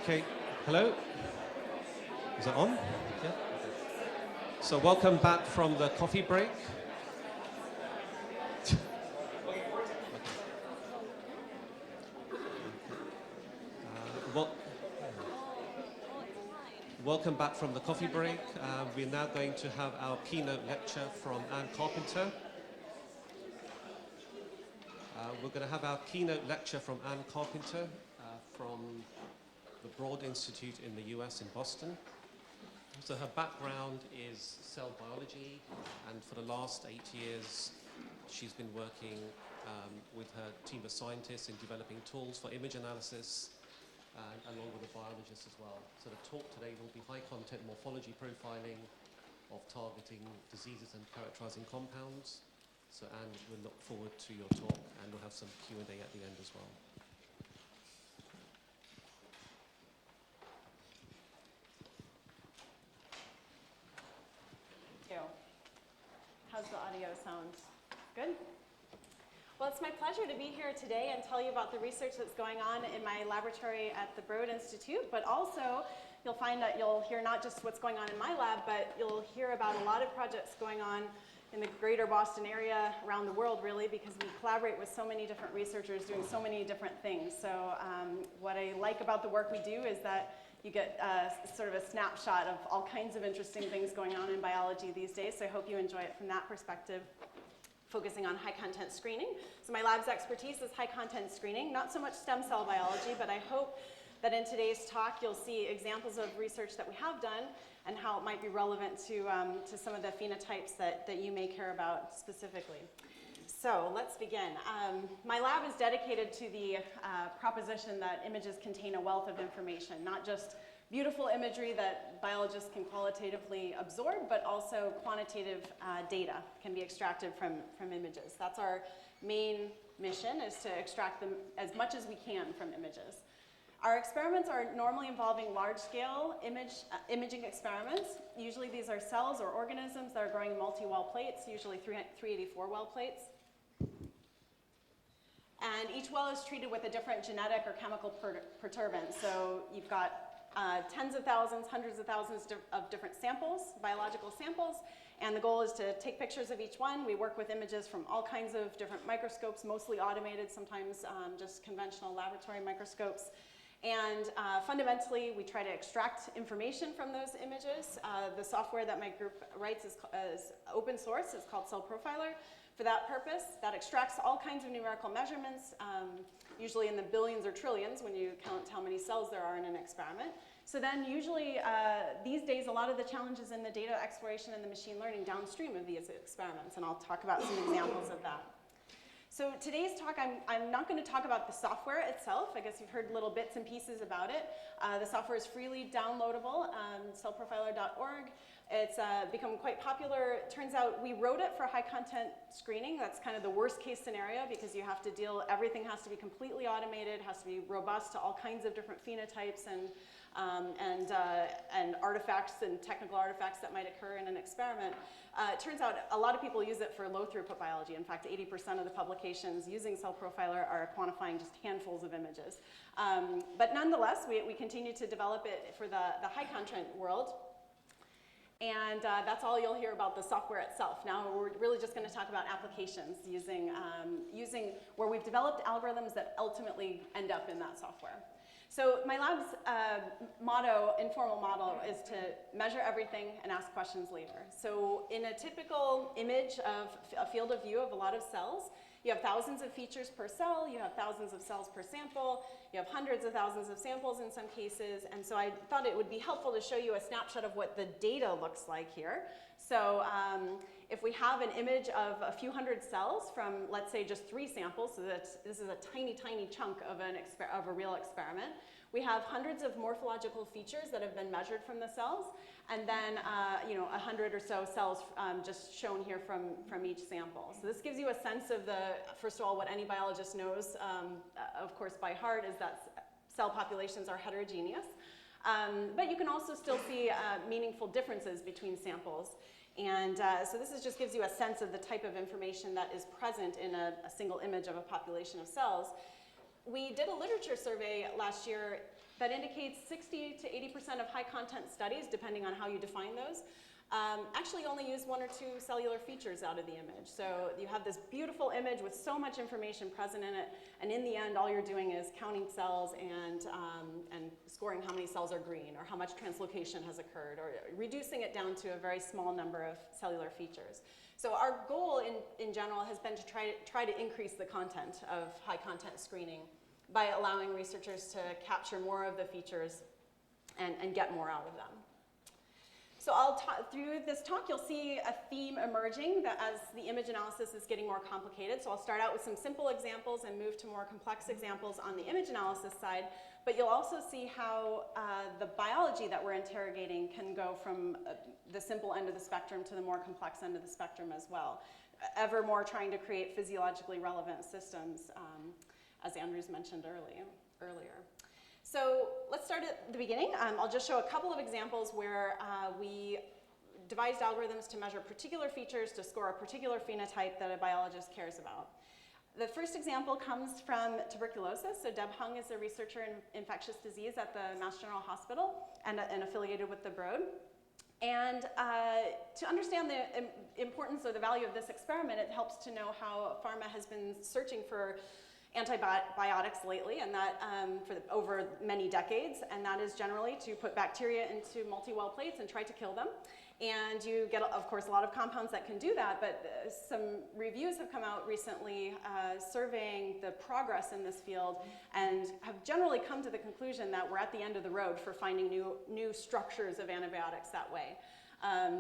Okay, hello? Is it on? Yeah. So welcome back from the coffee break. Welcome back from the coffee break. We're now going to have our keynote lecture from AnneCarpenter. We're going to have our keynote lecture from AnneCarpenter from the Broad Institute in the US in Boston. So her background is cell biology, and for the last 8 years, she's been working with her team of scientists in developing tools for image analysis, along with the biologists as well. So the talk today will be high-content morphology profiling of targeting diseases and characterizing compounds. So Anne, we'll look forward to your talk, and we'll have some Q&A at the end as well. How's the audio sound? Good? Well, it's my pleasure to be here today and tell you about the research that's going on in my laboratory at the Broad Institute, but also you'll find that you'll hear not just what's going on in my lab, but you'll hear about a lot of projects going on in the greater Boston area, around the world really, because we collaborate with so many different researchers doing so many different things. So what I like about the work we do is that you get sort of a snapshot of all kinds of interesting things going on in biology these days, so I hope you enjoy it from that perspective, focusing on high-content screening. So my lab's expertise is high-content screening, not so much stem cell biology, but I hope that in today's talk you'll see examples of research that we have done and how it might be relevant to some of the phenotypes that you may care about specifically. So let's begin. My lab is dedicated to the proposition that images contain a wealth of information, not just beautiful imagery that biologists can qualitatively absorb, but also quantitative data can be extracted from images. That's our main mission, is to extract them as much as we can from images. Our experiments are normally involving large-scale imaging experiments. Usually these are cells or organisms that are growing in multi-well plates, usually 384 well plates. And each well is treated with a different genetic or chemical perturbant. So you've got tens of thousands, hundreds of thousands of different samples, biological samples, and the goal is to take pictures of each one. We work with images from all kinds of different microscopes, mostly automated, sometimes just conventional laboratory microscopes. And fundamentally, we try to extract information from those images. The software that my group writes is open source. It's called Cell Profiler. For that purpose, that extracts all kinds of numerical measurements, usually in the billions or trillions when you count how many cells there are in an experiment. So then usually these days, a lot of the challenges in the data exploration and the machine learning downstream of these experiments, and I'll talk about some examples of that. So today's talk, I'm not going to talk about the software itself. I guess you've heard little bits and pieces about it. The software is freely downloadable, cellprofiler.org. It's become quite popular. It turns out we wrote it for high-content screening. That's kind of the worst-case scenario because you have to everything has to be completely automated, has to be robust to all kinds of different phenotypes and artifacts and technical artifacts that might occur in an experiment. It turns out a lot of people use it for low-throughput biology. In fact, 80% of the publications using Cell Profiler are quantifying just handfuls of images. But nonetheless, we continue to develop it for the high-content world. And that's all you'll hear about the software itself. Now we're really just going to talk about applications using where we've developed algorithms that ultimately end up in that software. So my lab's informal model, is to measure everything and ask questions later. So in a typical image of a field of view of a lot of cells, you have thousands of features per cell, you have thousands of cells per sample, you have hundreds of thousands of samples in some cases, and so I thought it would be helpful to show you a snapshot of what the data looks like here. So if we have an image of a few hundred cells from, let's say, just 3 samples, so this is a tiny, tiny chunk of a real experiment, we have hundreds of morphological features that have been measured from the cells, and then 100 or so cells just shown here from each sample. So this gives you a sense of first of all, what any biologist knows, of course, by heart, is that cell populations are heterogeneous. But you can also still see meaningful differences between samples. And so this just gives you a sense of the type of information that is present in a single image of a population of cells. We did a literature survey last year that indicates 60 to 80% of high content studies, depending on how you define those, actually only use one or two cellular features out of the image. So you have this beautiful image with so much information present in it, and in the end, all you're doing is counting cells and scoring how many cells are green, or how much translocation has occurred, or reducing it down to a very small number of cellular features. So our goal in general has been to try to increase the content of high content screening by allowing researchers to capture more of the features and get more out of them. So through this talk, you'll see a theme emerging that as the image analysis is getting more complicated. So I'll start out with some simple examples and move to more complex examples on the image analysis side. But you'll also see how the biology that we're interrogating can go from the simple end of the spectrum to the more complex end of the spectrum as well. Ever more trying to create physiologically relevant systems, as Andrew's mentioned earlier. So let's start at the beginning. I'll just show a couple of examples where we devised algorithms to measure particular features to score a particular phenotype that a biologist cares about. The first example comes from tuberculosis. So Deb Hung is a researcher in infectious disease at the Mass General Hospital and affiliated with the Broad. And to understand the importance or the value of this experiment, it helps to know how pharma has been searching for antibiotics lately, and that over many decades, and that is generally to put bacteria into multi-well plates and try to kill them. And you get, of course, a lot of compounds that can do that, but some reviews have come out recently surveying the progress in this field and have generally come to the conclusion that we're at the end of the road for finding new structures of antibiotics that way.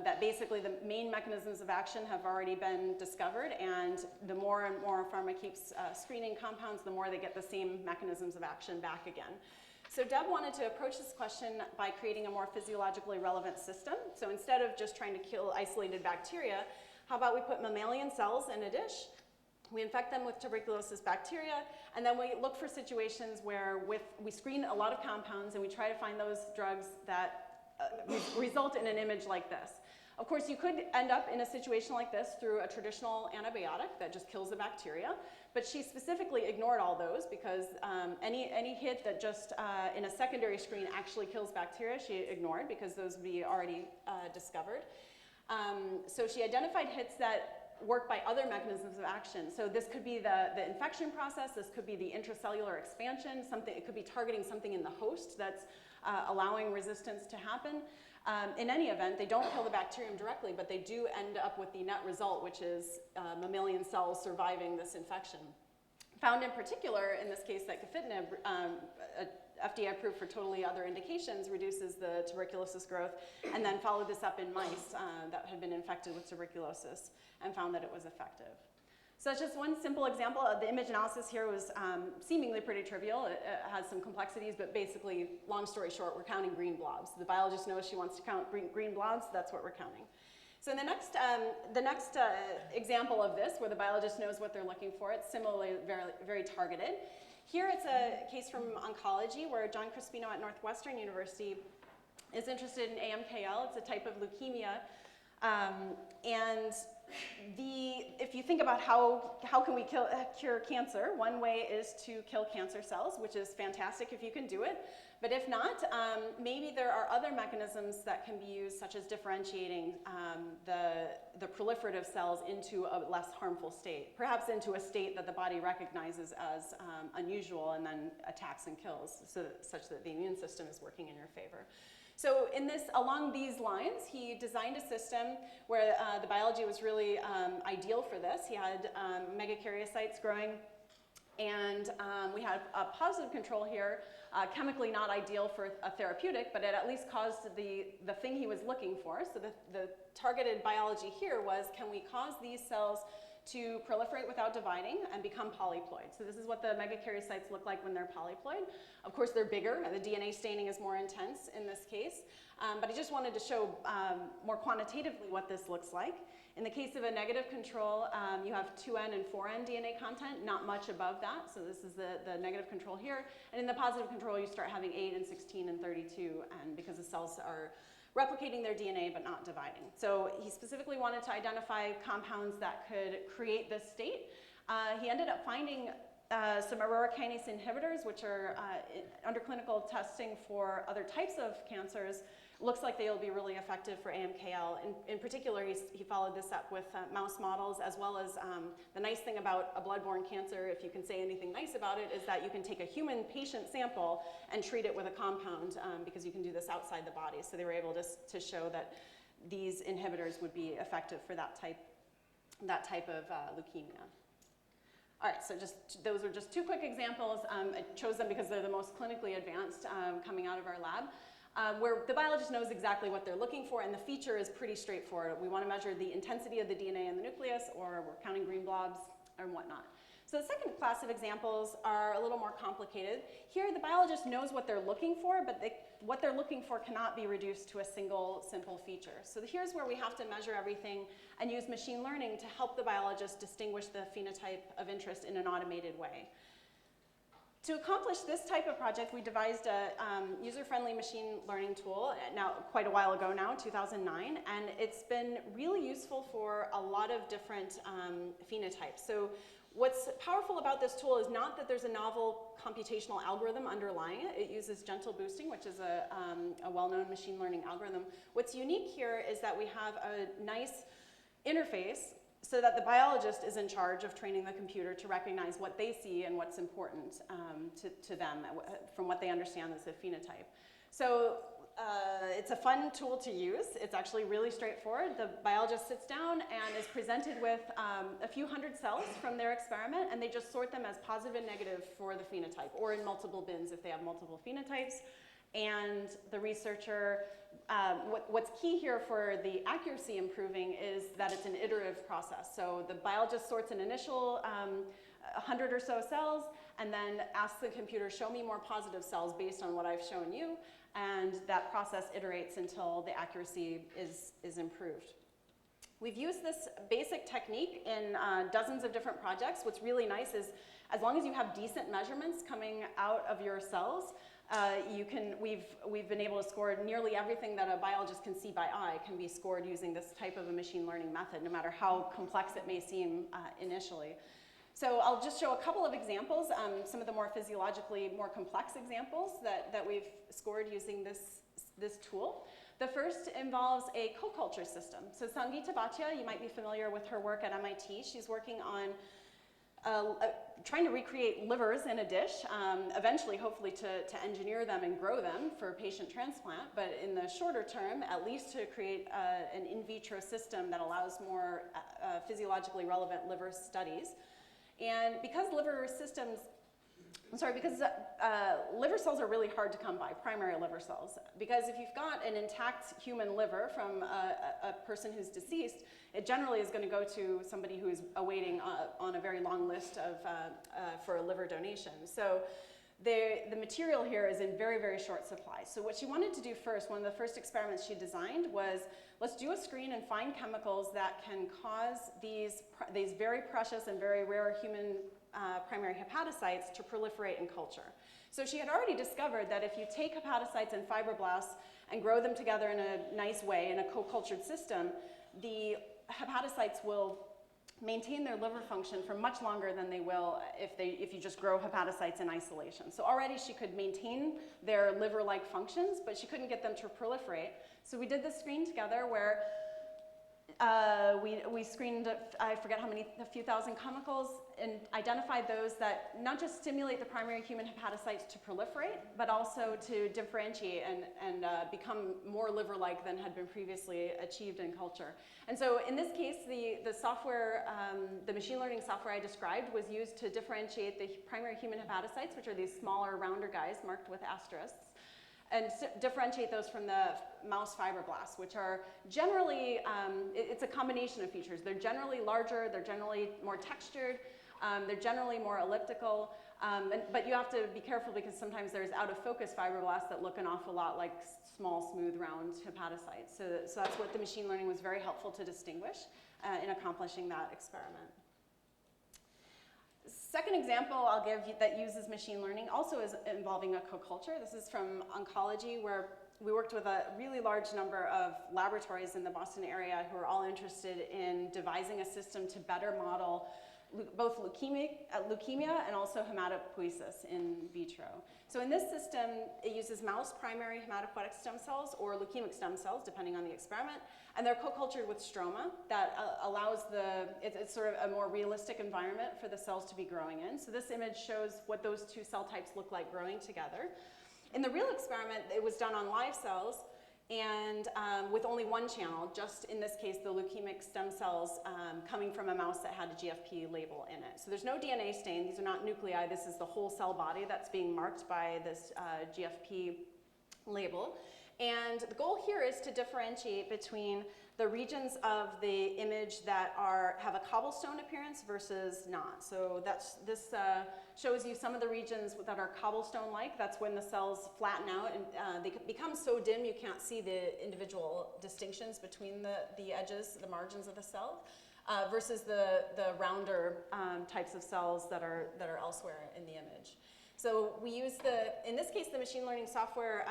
That basically the main mechanisms of action have already been discovered, and the more and more pharma keeps screening compounds, the more they get the same mechanisms of action back again. So Deb wanted to approach this question by creating a more physiologically relevant system. So instead of just trying to kill isolated bacteria, how about we put mammalian cells in a dish, we infect them with tuberculosis bacteria, and then we look for situations where we screen a lot of compounds and we try to find those drugs that result in an image like this. Of course, you could end up in a situation like this through a traditional antibiotic that just kills the bacteria, but she specifically ignored all those because any hit that just in a secondary screen actually kills bacteria, she ignored because those would be already discovered. So she identified hits that work by other mechanisms of action. So this could be the infection process, this could be the intracellular expansion, it could be targeting something in the host that's allowing resistance to happen. In any event, they don't kill the bacterium directly, but they do end up with the net result, which is mammalian cells surviving this infection. Found in particular, in this case, that gefitinib, FDA approved for totally other indications, reduces the tuberculosis growth, and then followed this up in mice that had been infected with tuberculosis and found that it was effective. So that's just one simple example. The image analysis here was seemingly pretty trivial. It has some complexities, but basically, long story short, we're counting green blobs. The biologist knows she wants to count green blobs, that's what we're counting. So in the next example of this, where the biologist knows what they're looking for, it's similarly very, very targeted. Here it's a case from oncology where John Crispino at Northwestern University is interested in AMKL. It's a type of leukemia. And if you think about how can we cure cancer, one way is to kill cancer cells, which is fantastic if you can do it. But if not, maybe there are other mechanisms that can be used, such as differentiating the proliferative cells into a less harmful state, perhaps into a state that the body recognizes as unusual and then attacks and kills, such that the immune system is working in your favor. So along these lines, he designed a system where the biology was really ideal for this. He had megakaryocytes growing, and we had a positive control here, chemically not ideal for a therapeutic, but it at least caused the thing he was looking for. So the targeted biology here was, can we cause these cells to proliferate without dividing and become polyploid? So this is what the megakaryocytes look like when they're polyploid. Of course, they're bigger. The DNA staining is more intense in this case. But I just wanted to show more quantitatively what this looks like. In the case of a negative control, you have 2N and 4N DNA content, not much above that. So this is the negative control here. And in the positive control, you start having 8 and 16 and 32, and because the cells are replicating their DNA but not dividing. So he specifically wanted to identify compounds that could create this state. He ended up finding some aurora kinase inhibitors, which are under clinical testing for other types of cancers. Looks like they'll be really effective for AMKL. In particular, he followed this up with mouse models, as well as the nice thing about a bloodborne cancer, if you can say anything nice about it, is that you can take a human patient sample and treat it with a compound because you can do this outside the body. So they were able to show that these inhibitors would be effective for that type of leukemia. All right, so those are just two quick examples. I chose them because they're the most clinically advanced coming out of our lab, where the biologist knows exactly what they're looking for, and the feature is pretty straightforward. We want to measure the intensity of the DNA in the nucleus, or we're counting green blobs and whatnot. So the second class of examples are a little more complicated. Here, the biologist knows what they're looking for, but what they're looking for cannot be reduced to a single simple feature. So here's where we have to measure everything and use machine learning to help the biologist distinguish the phenotype of interest in an automated way. To accomplish this type of project, we devised a user-friendly machine learning tool, now quite a while ago now, 2009, and it's been really useful for a lot of different phenotypes. So what's powerful about this tool is not that there's a novel computational algorithm underlying it. It uses gentle boosting, which is a well-known machine learning algorithm. What's unique here is that we have a nice interface so that the biologist is in charge of training the computer to recognize what they see and what's important to them from what they understand as a phenotype. So it's a fun tool to use. It's actually really straightforward. The biologist sits down and is presented with a few hundred cells from their experiment, and they just sort them as positive and negative for the phenotype, or in multiple bins if they have multiple phenotypes. And the researcher, what's key here for the accuracy improving is that it's an iterative process. So the biologist sorts an initial 100 or so cells, and then asks the computer, show me more positive cells based on what I've shown you. And that process iterates until the accuracy is improved. We've used this basic technique in dozens of different projects. What's really nice is as long as you have decent measurements coming out of your cells, we've been able to score nearly everything that a biologist can see by eye can be scored using this type of a machine learning method, no matter how complex it may seem initially. So I'll just show a couple of examples, some of the more physiologically more complex examples that we've scored using this tool. The first involves a co-culture system. So Sangeeta Bhatia, you might be familiar with her work at MIT. She's working on trying to recreate livers in a dish, eventually hopefully to engineer them and grow them for patient transplant, but in the shorter term, at least to create an in vitro system that allows more physiologically relevant liver studies. And because liver cells are really hard to come by, primary liver cells, because if you've got an intact human liver from a person who's deceased, it generally is going to go to somebody who is awaiting on a very long list for a liver donation. So the material here is in very, very short supply. So what she wanted to do first, one of the first experiments she designed was, let's do a screen and find chemicals that can cause these very precious and very rare human primary hepatocytes to proliferate in culture. So she had already discovered that if you take hepatocytes and fibroblasts and grow them together in a nice way in a co-cultured system, the hepatocytes will maintain their liver function for much longer than they will if you just grow hepatocytes in isolation. So already she could maintain their liver-like functions, but she couldn't get them to proliferate. So we did this screen together where we screened, I forget how many, a few thousand chemicals, and identified those that not just stimulate the primary human hepatocytes to proliferate, but also to differentiate and become more liver-like than had been previously achieved in culture. And so in this case, the software, the machine learning software I described was used to differentiate the primary human hepatocytes, which are these smaller, rounder guys marked with asterisks, and differentiate those from the mouse fibroblasts, which are generally, it's a combination of features. They're generally larger, they're generally more textured, they're generally more elliptical, but you have to be careful because sometimes there's out of focus fibroblasts that look an awful lot like small, smooth, round hepatocytes. So that's what the machine learning was very helpful to distinguish in accomplishing that experiment. Second example I'll give you that uses machine learning also is involving a co-culture. This is from oncology, where we worked with a really large number of laboratories in the Boston area who are all interested in devising a system to better model both leukemia and also hematopoiesis in vitro. So in this system, it uses mouse primary hematopoietic stem cells or leukemic stem cells, depending on the experiment, and they're co-cultured with stroma that allows it's sort of a more realistic environment for the cells to be growing in. So this image shows what those two cell types look like growing together. In the real experiment, it was done on live cells, and with only one channel, just in this case, the leukemic stem cells coming from a mouse that had a GFP label in it. So there's no DNA stain. These are not nuclei. This is the whole cell body that's being marked by this GFP label. And the goal here is to differentiate between the regions of the image that have a cobblestone appearance versus not. So this shows you some of the regions that are cobblestone-like. That's when the cells flatten out and they become so dim you can't see the individual distinctions between the edges, the margins of the cell, versus the rounder types of cells that are elsewhere in the image. So we use in this case, the machine learning software.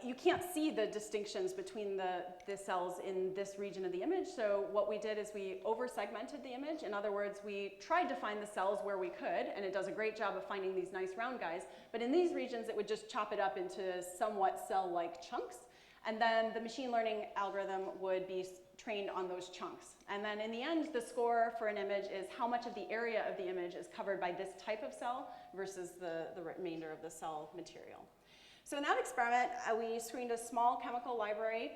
You can't see the distinctions between the cells in this region of the image, so what we did is we over-segmented the image. In other words, we tried to find the cells where we could, and it does a great job of finding these nice round guys, but in these regions it would just chop it up into somewhat cell-like chunks, and then the machine learning algorithm would be trained on those chunks. And then in the end, the score for an image is how much of the area of the image is covered by this type of cell versus the remainder of the cell material. So in that experiment, we screened a small chemical library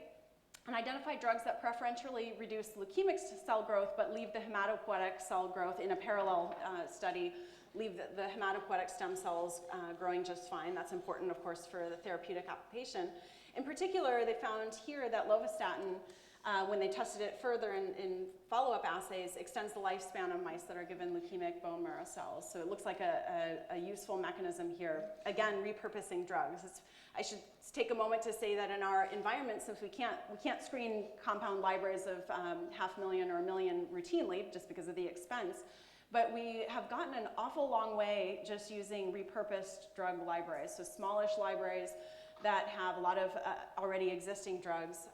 and identified drugs that preferentially reduce leukemic cell growth but leave the hematopoietic cell growth in a parallel study, leave the hematopoietic stem cells growing just fine. That's important, of course, for the therapeutic application. In particular, they found here that lovastatin, when they tested it further in follow-up assays, extends the lifespan of mice that are given leukemic bone marrow cells. So it looks like a useful mechanism here. Again, repurposing drugs. I should take a moment to say that in our environment, since we can't screen compound libraries of 500,000 or 1 million routinely just because of the expense, but we have gotten an awful long way just using repurposed drug libraries. So smallish libraries that have a lot of already existing drugs.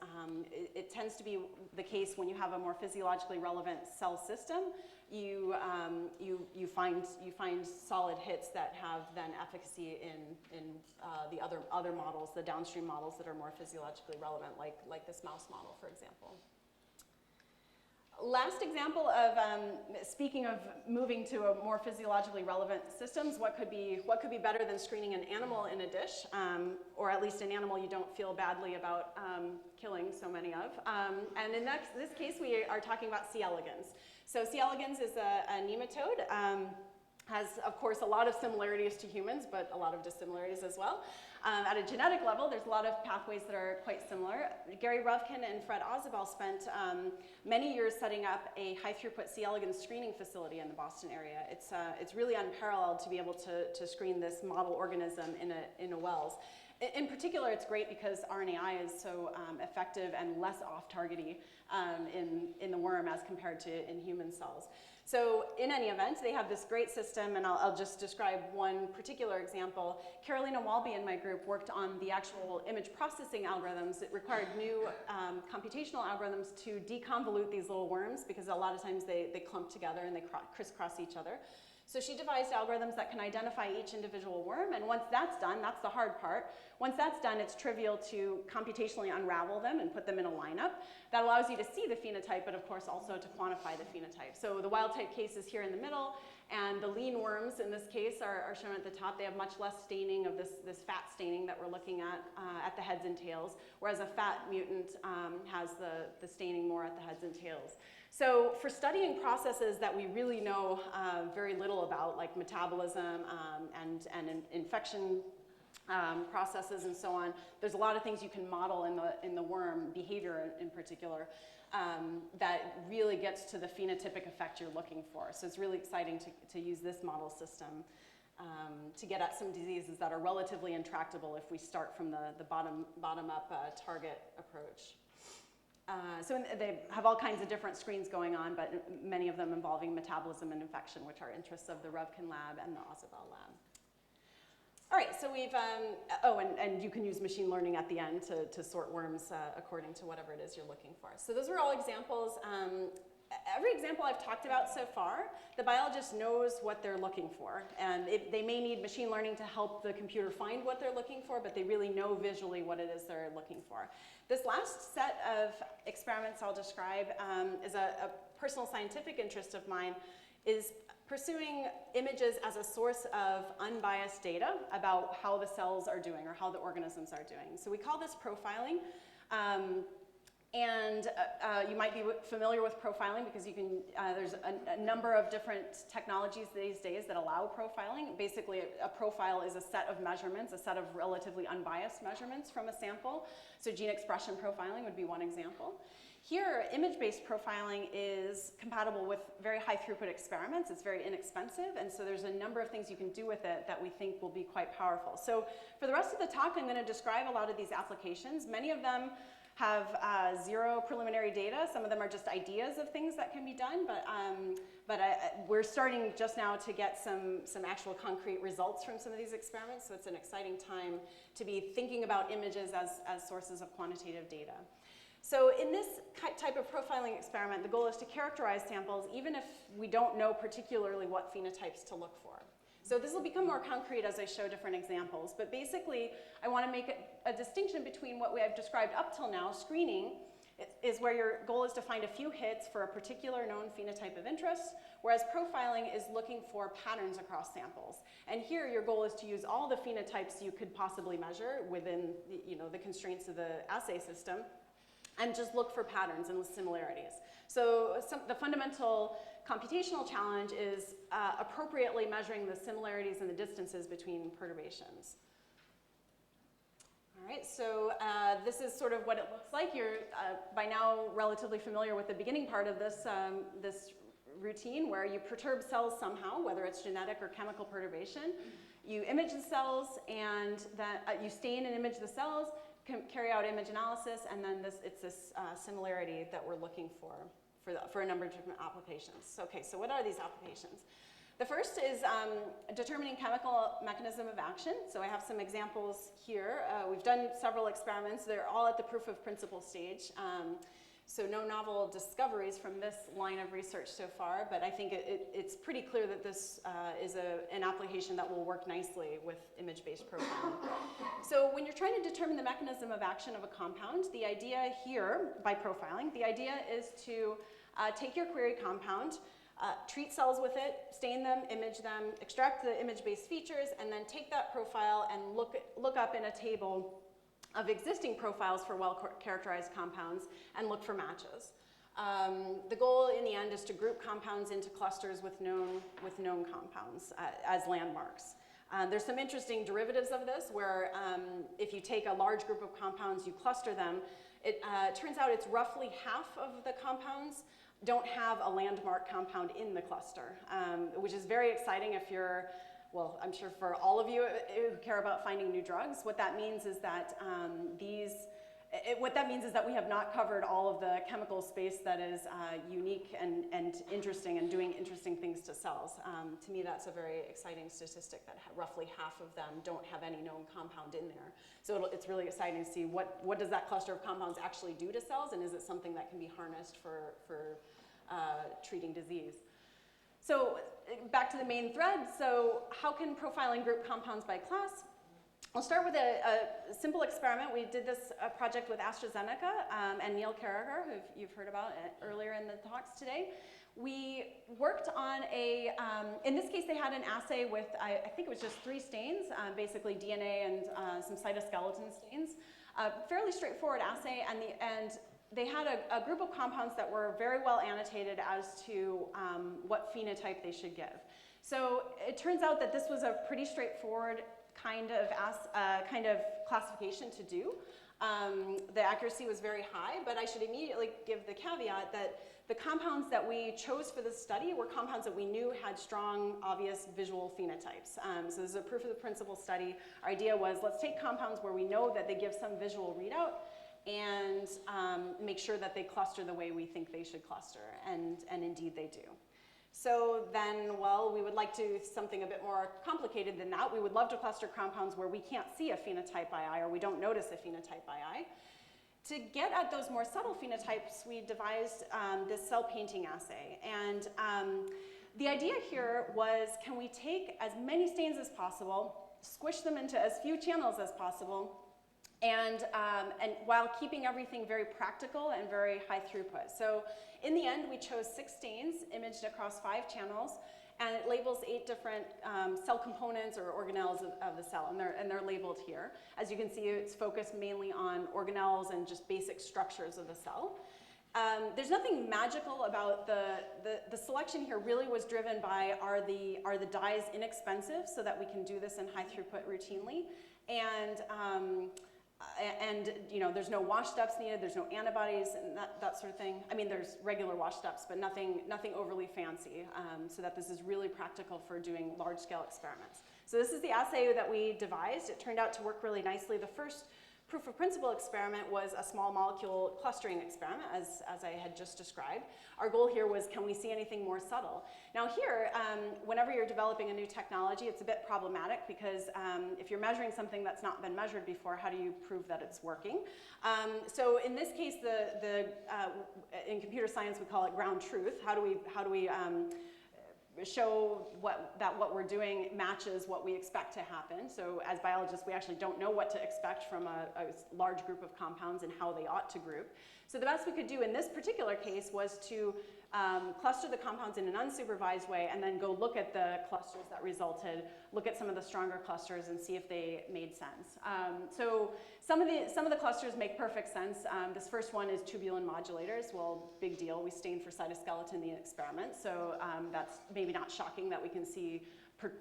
It tends to be the case when you have a more physiologically relevant cell system, you find solid hits that have then efficacy in the other models, the downstream models that are more physiologically relevant, like this mouse model, for example. Last example of, speaking of moving to a more physiologically relevant systems, what could be better than screening an animal in a dish, or at least an animal you don't feel badly about killing so many of. And in this case, we are talking about C. elegans. So C. elegans is a nematode. Has, of course, a lot of similarities to humans, but a lot of dissimilarities as well. At a genetic level, there's a lot of pathways that are quite similar. Gary Ruvkin and Fred Ozabal spent many years setting up a high-throughput C. elegans screening facility in the Boston area. It's really unparalleled to be able to screen this model organism in a Wells. In particular, it's great because RNAi is so effective and less off-targety in the worm as compared to in human cells. So in any event, they have this great system, and I'll just describe one particular example. Carolina Walby and my group worked on the actual image processing algorithms. It required new computational algorithms to deconvolute these little worms because a lot of times they clump together and they crisscross each other. So she devised algorithms that can identify each individual worm, and once that's done, that's the hard part. Once that's done, it's trivial to computationally unravel them and put them in a lineup. That allows you to see the phenotype, but of course also to quantify the phenotype. So the wild type case is here in the middle, and the lean worms in this case are shown at the top. They have much less staining of this fat staining that we're looking at the heads and tails, whereas a fat mutant has the staining more at the heads and tails. So for studying processes that we really know very little about, like metabolism and infection processes and so on, there's a lot of things you can model in the worm behavior in particular that really gets to the phenotypic effect you're looking for. So it's really exciting to use this model system to get at some diseases that are relatively intractable if we start from the bottom-up target approach. So they have all kinds of different screens going on, but many of them involving metabolism and infection, which are interests of the Ruvkin lab and the Ozabal lab. All right, so we've, and you can use machine learning at the end to sort worms according to whatever it is you're looking for. So those are all examples. every example I've talked about so far, the biologist knows what they're looking for. And they may need machine learning to help the computer find what they're looking for, but they really know visually what it is they're looking for. This last set of experiments I'll describe is a personal scientific interest of mine, is pursuing images as a source of unbiased data about how the cells are doing or how the organisms are doing. So we call this profiling. You might be familiar with profiling because you can, there's a number of different technologies these days that allow profiling. Basically, a profile is a set of measurements, a set of relatively unbiased measurements from a sample. So gene expression profiling would be one example. Here, image-based profiling is compatible with very high throughput experiments. It's very inexpensive, and so there's a number of things you can do with it that we think will be quite powerful. So for the rest of the talk, I'm going to describe a lot of these applications. Many of them have zero preliminary data. Some of them are just ideas of things that can be done, but we're starting just now to get some actual concrete results from some of these experiments, so it's an exciting time to be thinking about images as sources of quantitative data. So in this type of profiling experiment, the goal is to characterize samples even if we don't know particularly what phenotypes to look for. So this will become more concrete as I show different examples, but basically I want to make a distinction between what we have described up till now. Screening is where your goal is to find a few hits for a particular known phenotype of interest, whereas profiling is looking for patterns across samples. And here your goal is to use all the phenotypes you could possibly measure within the constraints of the assay system, and just look for patterns and similarities. So the fundamental computational challenge is appropriately measuring the similarities and the distances between perturbations. All right, so this is sort of what it looks like. You're by now relatively familiar with the beginning part of this, this routine where you perturb cells somehow, whether it's genetic or chemical perturbation. You image the cells, and then you stain and image the cells, carry out image analysis, and then it's this similarity that we're looking for a number of different applications. Okay, so what are these applications? The first is determining chemical mechanism of action. So I have some examples here. We've done several experiments. They're all at the proof of principle stage. So no novel discoveries from this line of research so far, but I think it's pretty clear that this is an application that will work nicely with image-based profiling. So when you're trying to determine the mechanism of action of a compound, the idea here, by profiling, the idea is to take your query compound, treat cells with it, stain them, image them, extract the image-based features, and then take that profile and look up in a table of existing profiles for well-characterized compounds and look for matches. The goal in the end is to group compounds into clusters with known compounds as landmarks. There's some interesting derivatives of this where if you take a large group of compounds, you cluster them, it turns out it's roughly half of the compounds don't have a landmark compound in the cluster, which is very exciting if you're, well, I'm sure for all of you who care about finding new drugs, what that means is that we have not covered all of the chemical space that is unique and interesting and doing interesting things to cells. To me, that's a very exciting statistic that roughly half of them don't have any known compound in there. So it's really exciting to see what does that cluster of compounds actually do to cells, and is it something that can be harnessed for treating disease. So back to the main thread. So how can profiling group compounds by class? I'll start with a simple experiment. We did this project with AstraZeneca and Neil Carragher, who you've heard about earlier in the talks today. We worked on in this case they had an assay with, I think it was just 3 stains, basically DNA and some cytoskeleton stains. Fairly straightforward assay, and they had a group of compounds that were very well annotated as to what phenotype they should give. So it turns out that this was a pretty straightforward kind of classification to do. The accuracy was very high, but I should immediately give the caveat that the compounds that we chose for this study were compounds that we knew had strong, obvious visual phenotypes. So this is a proof of the principle study. Our idea was, let's take compounds where we know that they give some visual readout and make sure that they cluster the way we think they should cluster, and indeed they do. So then, well, we would like to do something a bit more complicated than that. We would love to cluster compounds where we can't see a phenotype by eye, or we don't notice a phenotype by eye. To get at those more subtle phenotypes, we devised this cell painting assay. And the idea here was, can we take as many stains as possible, squish them into as few channels as possible, and while keeping everything very practical and very high throughput. So in the end, we chose 6 stains imaged across 5 channels, and it labels 8 different cell components or organelles of the cell, and they're labeled here. As you can see, it's focused mainly on organelles and just basic structures of the cell. There's nothing magical about the selection here. Really was driven by, are the dyes inexpensive so that we can do this in high throughput routinely, and you know, there's no wash steps needed, there's no antibodies and that sort of thing. I mean, there's regular wash steps, but nothing overly fancy, so that this is really practical for doing large-scale experiments. So this is the assay that we devised. It turned out to work really nicely. The first proof of principle experiment was a small molecule clustering experiment, as I had just described. Our goal here was, can we see anything more subtle? Now here, whenever you're developing a new technology, it's a bit problematic because if you're measuring something that's not been measured before, how do you prove that it's working? So in this case, in computer science, we call it ground truth. How do we show that what we're doing matches what we expect to happen? So as biologists, we actually don't know what to expect from a large group of compounds and how they ought to group. So the best we could do in this particular case was to cluster the compounds in an unsupervised way and then go look at the clusters that resulted, look at some of the stronger clusters and see if they made sense. So some of the clusters make perfect sense. This first one is tubulin modulators. Well, big deal. We stained for cytoskeleton in the experiment, so that's maybe not shocking that we can see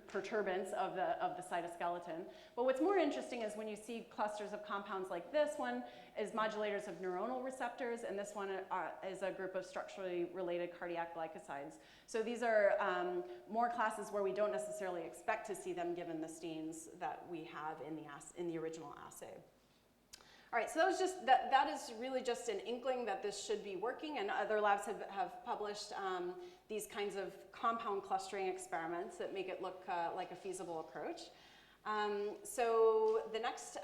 perturbance of the cytoskeleton. But what's more interesting is when you see clusters of compounds like this one is modulators of neuronal receptors, and this one is a group of structurally related cardiac glycosides. So these are more classes where we don't necessarily expect to see them given the stains that we have in the original assay. All right, so that was just that is really just an inkling that this should be working, and other labs have published these kinds of compound clustering experiments that make it look like a feasible approach. So the next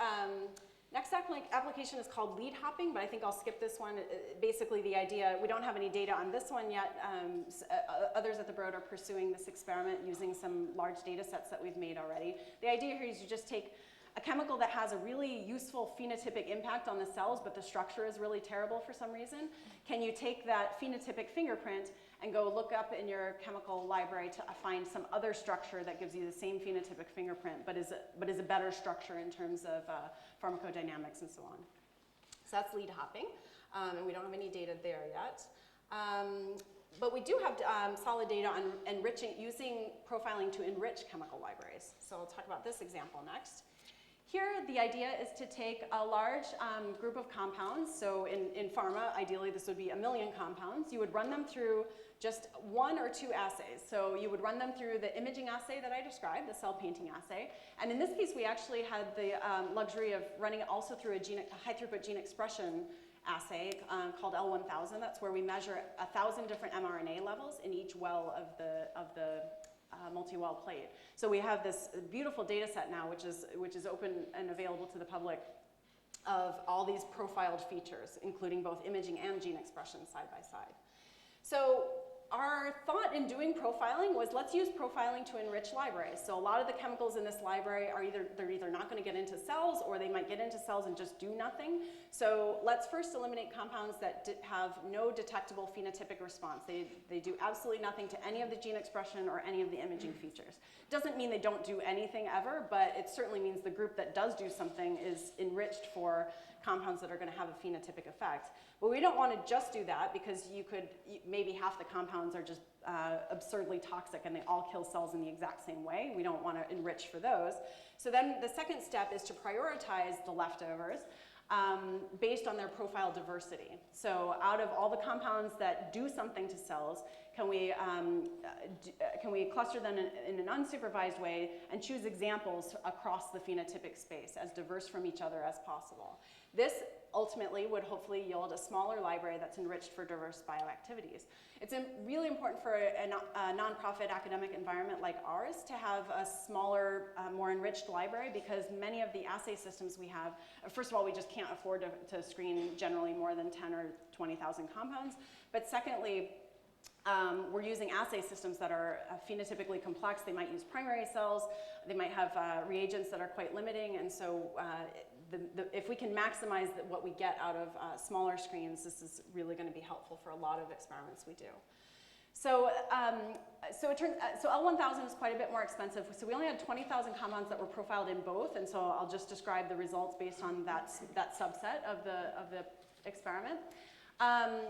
application is called lead hopping, but I think I'll skip this one. Basically, the idea, we don't have any data on this one yet. Others at the Broad are pursuing this experiment using some large data sets that we've made already. The idea here is you just take a chemical that has a really useful phenotypic impact on the cells, but the structure is really terrible for some reason. Can you take that phenotypic fingerprint and go look up in your chemical library to find some other structure that gives you the same phenotypic fingerprint, but is a better structure in terms of pharmacodynamics and so on? So that's lead hopping, and we don't have any data there yet. But we do have solid data on using profiling to enrich chemical libraries. So I'll talk about this example next. Here, the idea is to take a large group of compounds. So in pharma, ideally, this would be 1 million compounds. You would run them through just 1 or 2 assays. So you would run them through the imaging assay that I described, the cell painting assay. And in this case, we actually had the luxury of running it also through a high-throughput gene expression assay called L1000. That's where we measure 1,000 different mRNA levels in each well of the multi-well plate. So we have this beautiful data set now, which is open and available to the public, of all these profiled features, including both imaging and gene expression side by side. So our thought in doing profiling was, let's use profiling to enrich libraries. So a lot of the chemicals in this library they're either not going to get into cells, or they might get into cells and just do nothing. So let's first eliminate compounds that have no detectable phenotypic response. They do absolutely nothing to any of the gene expression or any of the imaging features. Doesn't mean they don't do anything ever, but it certainly means the group that does do something is enriched for compounds that are going to have a phenotypic effect. But we don't want to just do that, because maybe half the compounds are just absurdly toxic and they all kill cells in the exact same way. We don't want to enrich for those. So then the second step is to prioritize the leftovers based on their profile diversity. So out of all the compounds that do something to cells, Can we cluster them in an unsupervised way and choose examples across the phenotypic space as diverse from each other as possible? This ultimately would hopefully yield a smaller library that's enriched for diverse bioactivities. It's really important for a nonprofit academic environment like ours to have a smaller, more enriched library, because many of the assay systems we have, first of all, we just can't afford to screen generally more than 10 or 20,000 compounds. But secondly, we're using assay systems that are phenotypically complex. They might use primary cells. They might have reagents that are quite limiting. And so if we can maximize what we get out of smaller screens, this is really going to be helpful for a lot of experiments we do. So L1000 is quite a bit more expensive. So we only had 20,000 compounds that were profiled in both, and so I'll just describe the results based on that subset of the experiment.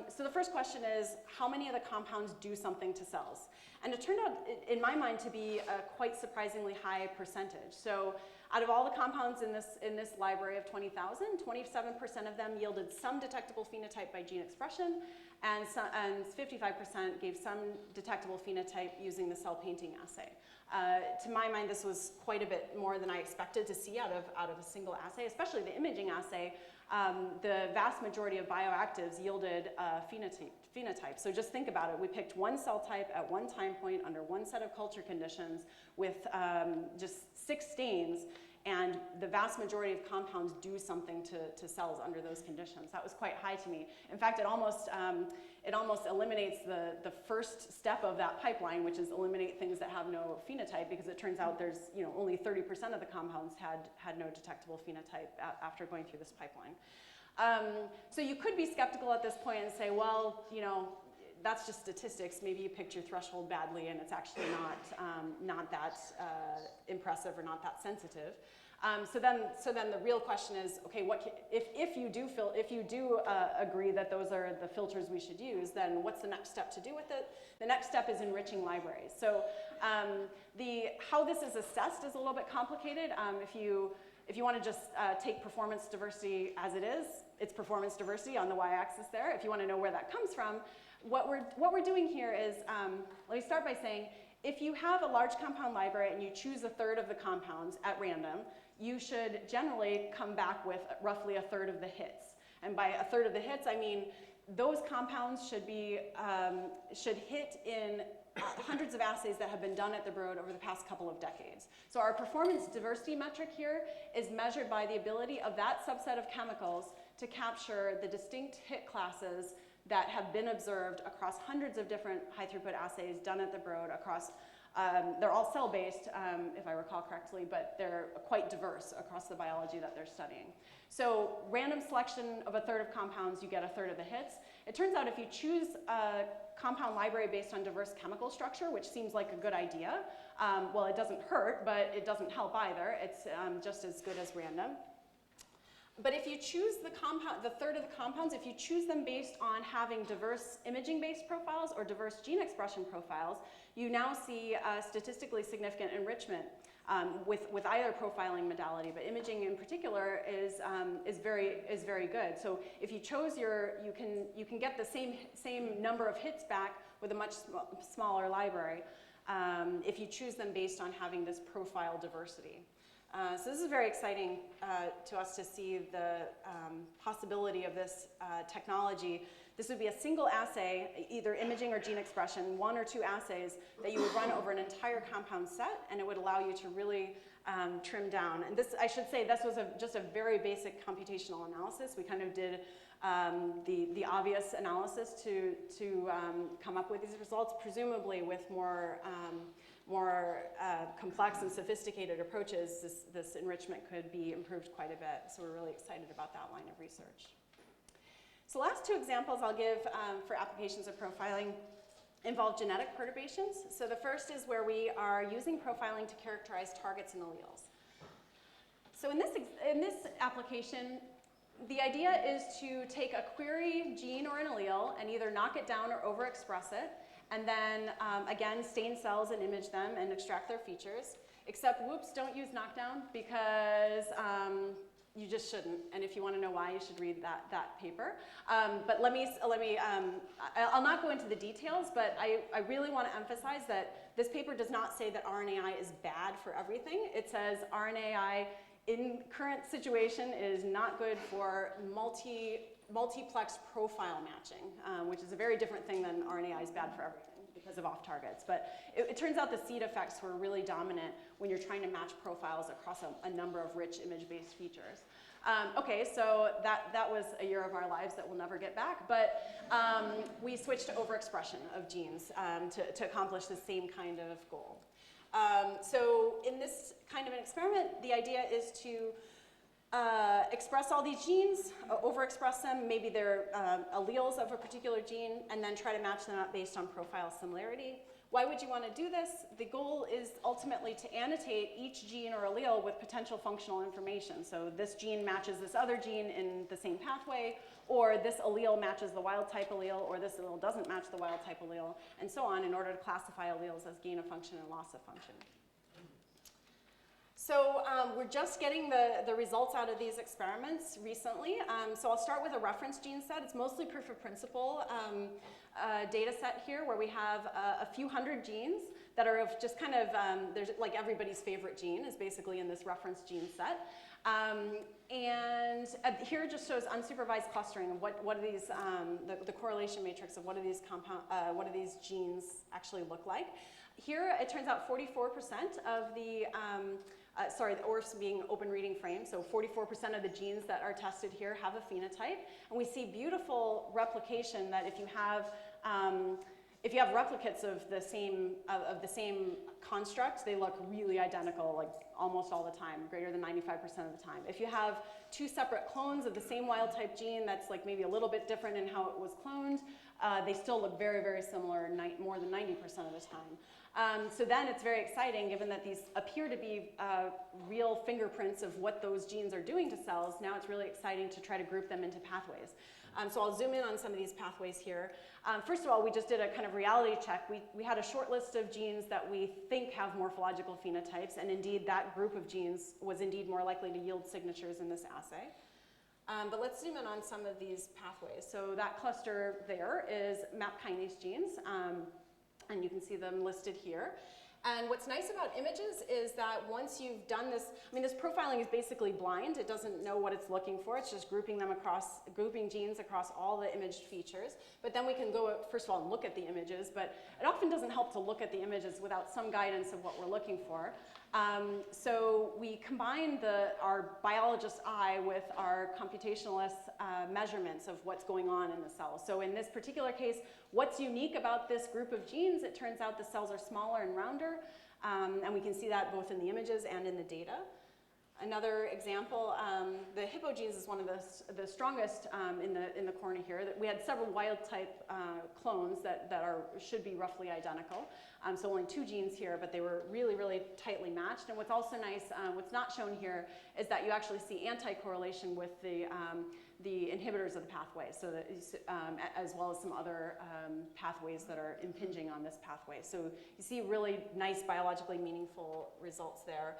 So the first question is, how many of the compounds do something to cells? And it turned out, in my mind, to be a quite surprisingly high percentage. So out of all the compounds in this library of 20,000, 27% of them yielded some detectable phenotype by gene expression, and 55% gave some detectable phenotype using the cell painting assay. To my mind, this was quite a bit more than I expected to see out of a single assay, especially the imaging assay. The vast majority of bioactives yielded phenotype. So just think about it. We picked one cell type at one time point under one set of culture conditions with just 6 stains, and the vast majority of compounds do something to cells under those conditions. That was quite high to me. In fact, it almost eliminates the first step of that pipeline, which is eliminate things that have no phenotype, because it turns out there's only 30% of the compounds had no detectable phenotype after going through this pipeline. So you could be skeptical at this point and say, well, that's just statistics. Maybe you picked your threshold badly, and it's actually not that impressive or not that sensitive. So then the real question is, okay, if you do agree that those are the filters we should use, then what's the next step to do with it? The next step is enriching libraries. So how this is assessed is a little bit complicated. If you want to just take performance diversity as it is, it's performance diversity on the y-axis there. If you want to know where that comes from, what we're doing here is, let me start by saying, if you have a large compound library and you choose 1/3 of the compounds at random, you should generally come back with roughly 1/3 of the hits. And by 1/3 of the hits, I mean those compounds should hit in hundreds of assays that have been done at the Broad over the past couple of decades. So our performance diversity metric here is measured by the ability of that subset of chemicals to capture the distinct hit classes that have been observed across hundreds of different high-throughput assays done at the Broad across, they're all cell-based, if I recall correctly, but they're quite diverse across the biology that they're studying. So random selection of 1/3 of compounds, you get 1/3 of the hits. It turns out if you choose a compound library based on diverse chemical structure, which seems like a good idea, well, it doesn't hurt, but it doesn't help either. It's just as good as random. But if you choose the 1/3 of the compounds, if you choose them based on having diverse imaging-based profiles or diverse gene expression profiles, you now see statistically significant enrichment with either profiling modality. But imaging in particular is very good. So if you chose you can get the same number of hits back with a much smaller library if you choose them based on having this profile diversity. So this is very exciting to us to see the possibility of this technology. This would be a single assay, either imaging or gene expression, 1 or 2 assays that you would run over an entire compound set, and it would allow you to really trim down. And this, I should say, this was just a very basic computational analysis. We kind of did the obvious analysis to come up with these results, presumably with more complex and sophisticated approaches, this enrichment could be improved quite a bit. So we're really excited about that line of research. So last 2 examples I'll give for applications of profiling involve genetic perturbations. So the first is where we are using profiling to characterize targets and alleles. So in this application, the idea is to take a query gene or an allele and either knock it down or overexpress it, and then again stain cells and image them and extract their features. Except, whoops, don't use knockdown, because you just shouldn't. And if you want to know why, you should read that paper. But I'll not go into the details, but I really want to emphasize that this paper does not say that RNAi is bad for everything. It says RNAi in current situation is not good for multiplex profile matching, which is a very different thing than RNAi is bad for everything because of off targets. But it turns out the seed effects were really dominant when you're trying to match profiles across a number of rich image-based features. Okay, so that was a year of our lives that we'll never get back, but we switched to overexpression of genes to accomplish the same kind of goal. So in this kind of an experiment, the idea is to express all these genes, overexpress them, maybe they're alleles of a particular gene, and then try to match them up based on profile similarity. Why would you want to do this? The goal is ultimately to annotate each gene or allele with potential functional information. So this gene matches this other gene in the same pathway, or this allele matches the wild type allele, or this allele doesn't match the wild type allele, and so on, in order to classify alleles as gain of function and loss of function. So we're just getting the results out of these experiments recently. So I'll start with a reference gene set. It's mostly proof of principle data set here, where we have a few hundred genes that are of just kind of, there's like everybody's favorite gene is basically in this reference gene set. And here it just shows unsupervised clustering of what do these, the correlation matrix of what do these genes actually look like. Here it turns out 44% of the the ORFs being open reading frame, so 44% of the genes that are tested here have a phenotype, and we see beautiful replication that if you have replicates of the same construct, they look really identical, like almost all the time, greater than 95% of the time. If you have two separate clones of the same wild type gene that's like maybe a little bit different in how it was cloned, they still look very, very similar more than 90% of the time. So then it's very exciting, given that these appear to be real fingerprints of what those genes are doing to cells. Now it's really exciting to try to group them into pathways. So I'll zoom in on some of these pathways here. First of all, we just did a kind of reality check. We had a short list of genes that we think have morphological phenotypes, and indeed that group of genes was indeed more likely to yield signatures in this assay. But let's zoom in on some of these pathways. So that cluster there is MAP kinase genes. And you can see them listed here. And what's nice about images is that once you've done this, this profiling is basically blind. It doesn't know what it's looking for. It's just grouping genes across all the imaged features. But then we can go, first of all, and look at the images, but it often doesn't help to look at the images without some guidance of what we're looking for. So we combine our biologist's eye with our computationalist measurements of what's going on in the cell. So in this particular case, what's unique about this group of genes? It turns out the cells are smaller and rounder, and we can see that both in the images and in the data. Another example, the hippo genes is one of the strongest in the corner here. We had several wild type clones that should be roughly identical. So only 2 genes here, but they were really, really tightly matched. And what's also nice, what's not shown here, is that you actually see anti-correlation with the inhibitors of the pathway, so that, as well as some other pathways that are impinging on this pathway. So you see really nice biologically meaningful results there.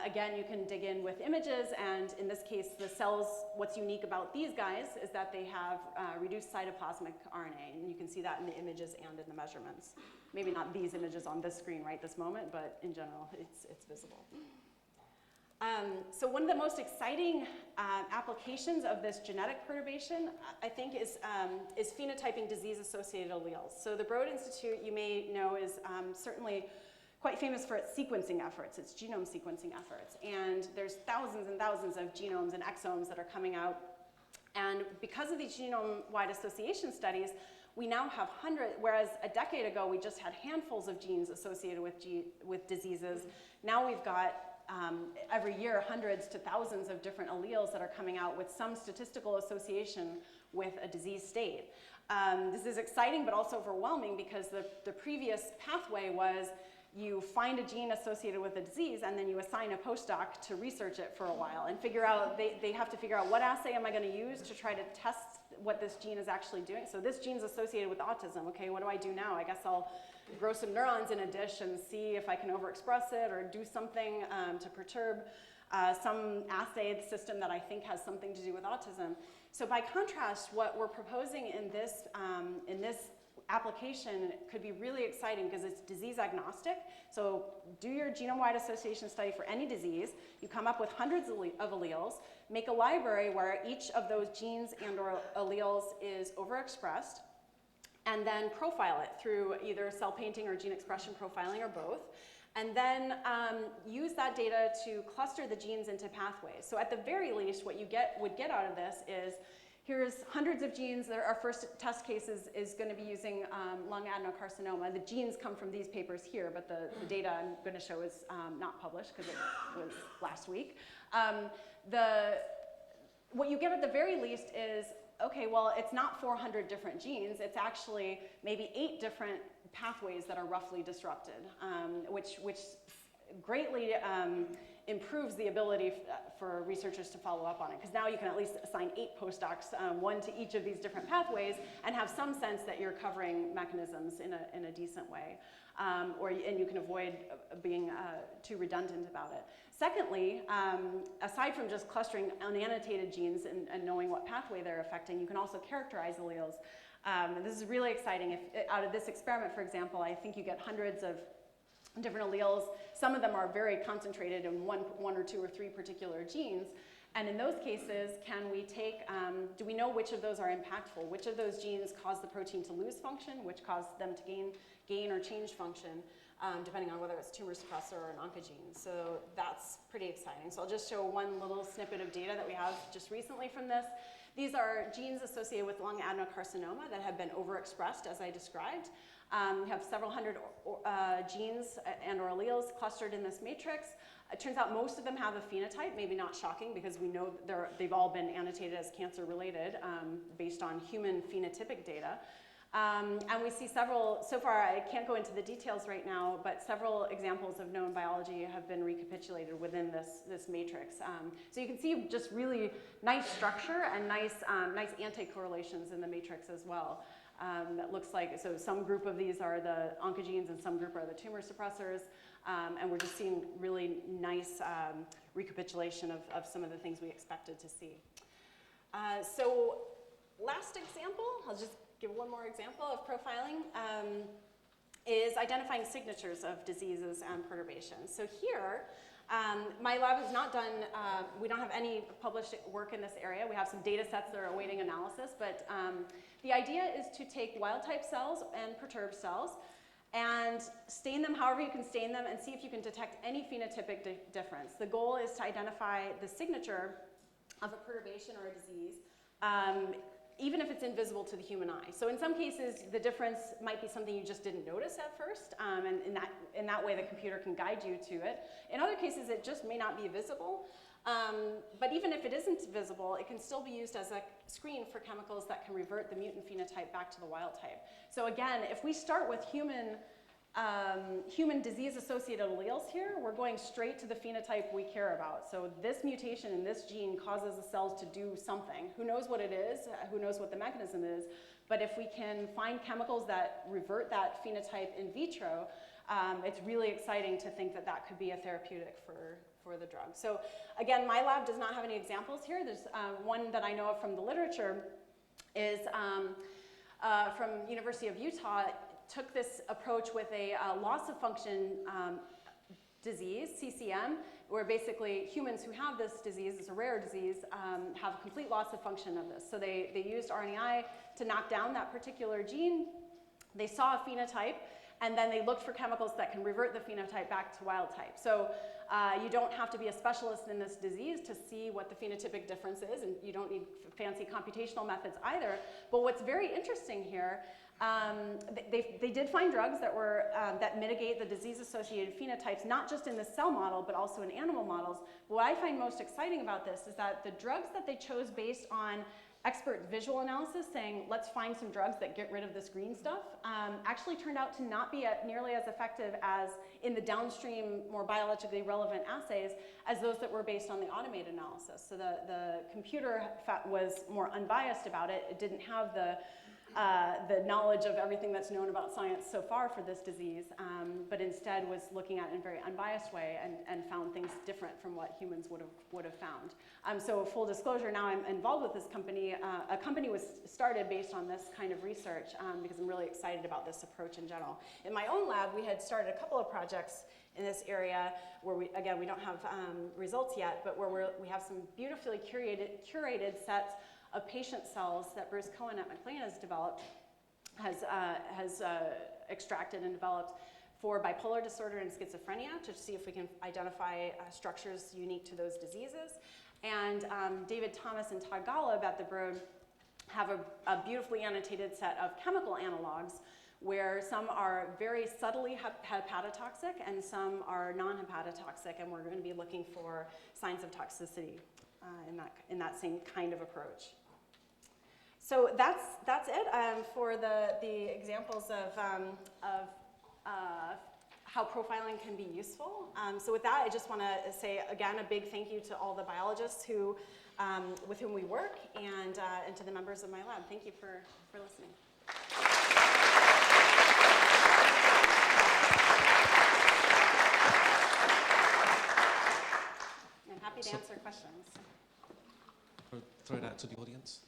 Again, you can dig in with images, and in this case, the cells, what's unique about these guys is that they have reduced cytoplasmic RNA, and you can see that in the images and in the measurements. Maybe not these images on this screen right this moment, but in general, it's visible. So one of the most exciting applications of this genetic perturbation, I think, is phenotyping disease-associated alleles. So the Broad Institute, you may know, is certainly quite famous for its sequencing efforts, its genome sequencing efforts. And there's thousands and thousands of genomes and exomes that are coming out. And because of these genome-wide association studies, we now have hundreds, whereas a decade ago we just had handfuls of genes associated with diseases. Now we've got every year hundreds to thousands of different alleles that are coming out with some statistical association with a disease state. This is exciting but also overwhelming, because the previous pathway was you find a gene associated with a disease and then you assign a postdoc to research it for a while and figure out, they have to figure out what assay am I going to use to try to test what this gene is actually doing. So this gene's associated with autism. Okay, what do I do now? I guess I'll grow some neurons in a dish and see if I can overexpress it or do something to perturb. some assay system that I think has something to do with autism. So by contrast, what we're proposing in this application could be really exciting because it's disease agnostic. So do your genome-wide association study for any disease. You come up with hundreds of alleles, make a library where each of those genes and or alleles is overexpressed, and then profile it through either cell painting or gene expression profiling or both. And then use that data to cluster the genes into pathways. So at the very least, what you would get out of this is, here's hundreds of genes. Our first test case is going to be using lung adenocarcinoma. The genes come from these papers here, but the data I'm going to show is not published because it was last week. What you get at the very least is, okay, well, it's not 400 different genes. It's actually maybe 8 different pathways that are roughly disrupted, which greatly improves the ability for researchers to follow up on it, because now you can at least assign 8 postdocs, one to each of these different pathways, and have some sense that you're covering mechanisms in a decent way, and you can avoid being too redundant about it. Secondly, aside from just clustering unannotated genes and knowing what pathway they're affecting, you can also characterize alleles. And this is really exciting. Out of this experiment, for example, I think you get hundreds of different alleles. Some of them are very concentrated in one or 2 or 3 particular genes. And in those cases, can we take, do we know which of those are impactful? Which of those genes cause the protein to lose function? Which cause them to gain or change function, depending on whether it's tumor suppressor or an oncogene? So that's pretty exciting. So I'll just show one little snippet of data that we have just recently from this. These are genes associated with lung adenocarcinoma that have been overexpressed, as I described. We have several hundred genes and or alleles clustered in this matrix. It turns out most of them have a phenotype, maybe not shocking because we know they've all been annotated as cancer related based on human phenotypic data. And we see several, so far I can't go into the details right now, but several examples of known biology have been recapitulated within this matrix. So you can see just really nice structure and nice anti-correlations in the matrix as well. That looks like, so some group of these are the oncogenes and some group are the tumor suppressors. And we're just seeing really nice recapitulation of some of the things we expected to see. So last example, I'll just give one more example of profiling, is identifying signatures of diseases and perturbations. So here, my lab has not done, we don't have any published work in this area. We have some data sets that are awaiting analysis, but the idea is to take wild type cells and perturbed cells and stain them however you can stain them and see if you can detect any phenotypic difference. The goal is to identify the signature of a perturbation or a disease, even if it's invisible to the human eye. So in some cases, the difference might be something you just didn't notice at first, and in that way the computer can guide you to it. In other cases, it just may not be visible. But even if it isn't visible, it can still be used as a screen for chemicals that can revert the mutant phenotype back to the wild type. So again, if we start with human disease-associated alleles here, we're going straight to the phenotype we care about. So this mutation in this gene causes the cells to do something. Who knows what it is? Who knows what the mechanism is? But if we can find chemicals that revert that phenotype in vitro, it's really exciting to think that that could be a therapeutic for the drug. So again, my lab does not have any examples here. There's one that I know of from the literature is from University of Utah. Took this approach with a loss of function disease, CCM, where basically humans who have this disease, it's a rare disease, have complete loss of function of this. So they used RNAi to knock down that particular gene. They saw a phenotype, and then they looked for chemicals that can revert the phenotype back to wild type. So you don't have to be a specialist in this disease to see what the phenotypic difference is, and you don't need fancy computational methods either. But what's very interesting here, they did find drugs that mitigate the disease-associated phenotypes, not just in the cell model, but also in animal models. What I find most exciting about this is that the drugs that they chose based on expert visual analysis, saying, let's find some drugs that get rid of this green stuff, actually turned out to not be nearly as effective as in the downstream, more biologically relevant assays as those that were based on the automated analysis. So the computer was more unbiased about it. It didn't have the the knowledge of everything that's known about science so far for this disease, but instead was looking at it in a very unbiased way and found things different from what humans would have found. So full disclosure, now I'm involved with this company. A company was started based on this kind of research because I'm really excited about this approach in general. In my own lab, we had started a couple of projects in this area where we don't have results yet, but where we have some beautifully curated sets of patient cells that Bruce Cohen at McLean has extracted and developed for bipolar disorder and schizophrenia to see if we can identify structures unique to those diseases. And David Thomas and Todd Golub at the Broad have a beautifully annotated set of chemical analogs where some are very subtly hepatotoxic and some are non-hepatotoxic, and we're going to be looking for signs of toxicity in that same kind of approach. So that's it for the examples of how profiling can be useful. So with that, I just want to say again a big thank you to all the biologists with whom we work and to the members of my lab. Thank you for listening. I'm happy to answer questions. Throw it out to the audience.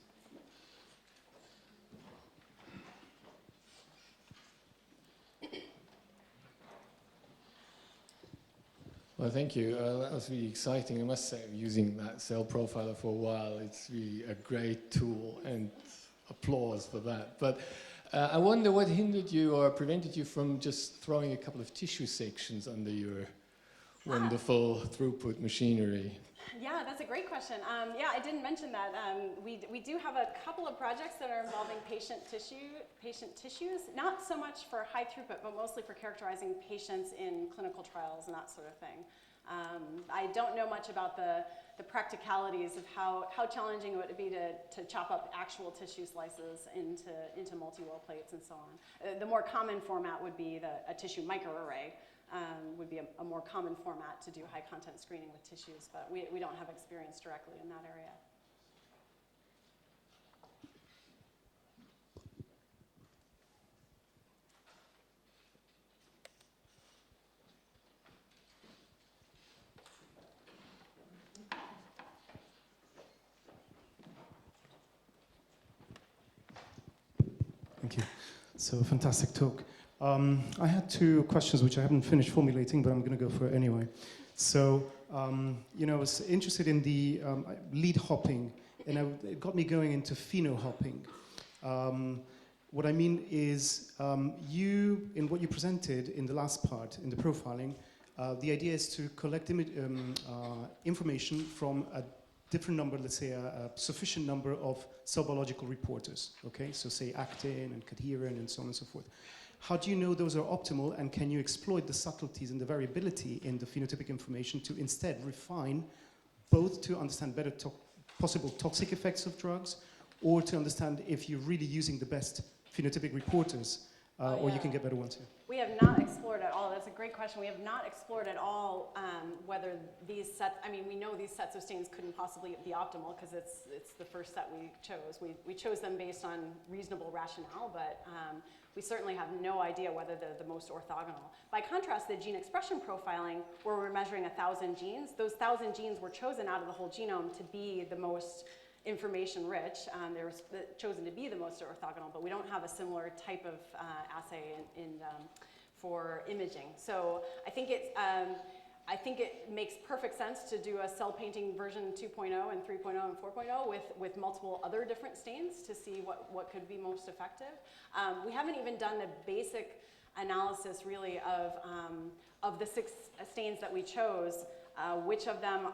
Well, thank you. That was really exciting. I must say, I'm using that cell profiler for a while. It's really a great tool, and applause for that. But I wonder what hindered you or prevented you from just throwing a couple of tissue sections under your wonderful throughput machinery. Yeah, that's a great question. Yeah, I didn't mention that. We do have a couple of projects that are involving patient tissues, not so much for high throughput, but mostly for characterizing patients in clinical trials and that sort of thing. I don't know much about the practicalities of how challenging it would be to chop up actual tissue slices into multi-well plates and so on. The more common format would be a tissue microarray. Would be a more common format to do high content screening with tissues, but we don't have experience directly in that area. Thank you. So fantastic talk. I had two questions which I haven't finished formulating, but I'm going to go for it anyway. So, I was interested in the lead hopping, and it got me going into phenohopping. What I mean is, in what you presented in the last part, in the profiling, the idea is to collect information from a different number, let's say a sufficient number of cell biological reporters, okay? So say actin and cadherin and so on and so forth. How do you know those are optimal, and can you exploit the subtleties and the variability in the phenotypic information to instead refine both to understand better possible toxic effects of drugs, or to understand if you're really using the best phenotypic reporters, or you can get better ones here? We have not explored at all. That's a great question. We have not explored at all whether these sets, we know these sets of stains couldn't possibly be optimal because it's the first set we chose. We chose them based on reasonable rationale, but we certainly have no idea whether they're the most orthogonal. By contrast, the gene expression profiling, where we're measuring 1,000 genes, those 1,000 genes were chosen out of the whole genome to be the most information rich. They were chosen to be the most orthogonal, but we don't have a similar type of assay for imaging. So I think it makes perfect sense to do a cell painting version 2.0 and 3.0 and 4.0 with multiple other different stains to see what could be most effective. We haven't even done the basic analysis really of the 6 stains that we chose. Which of them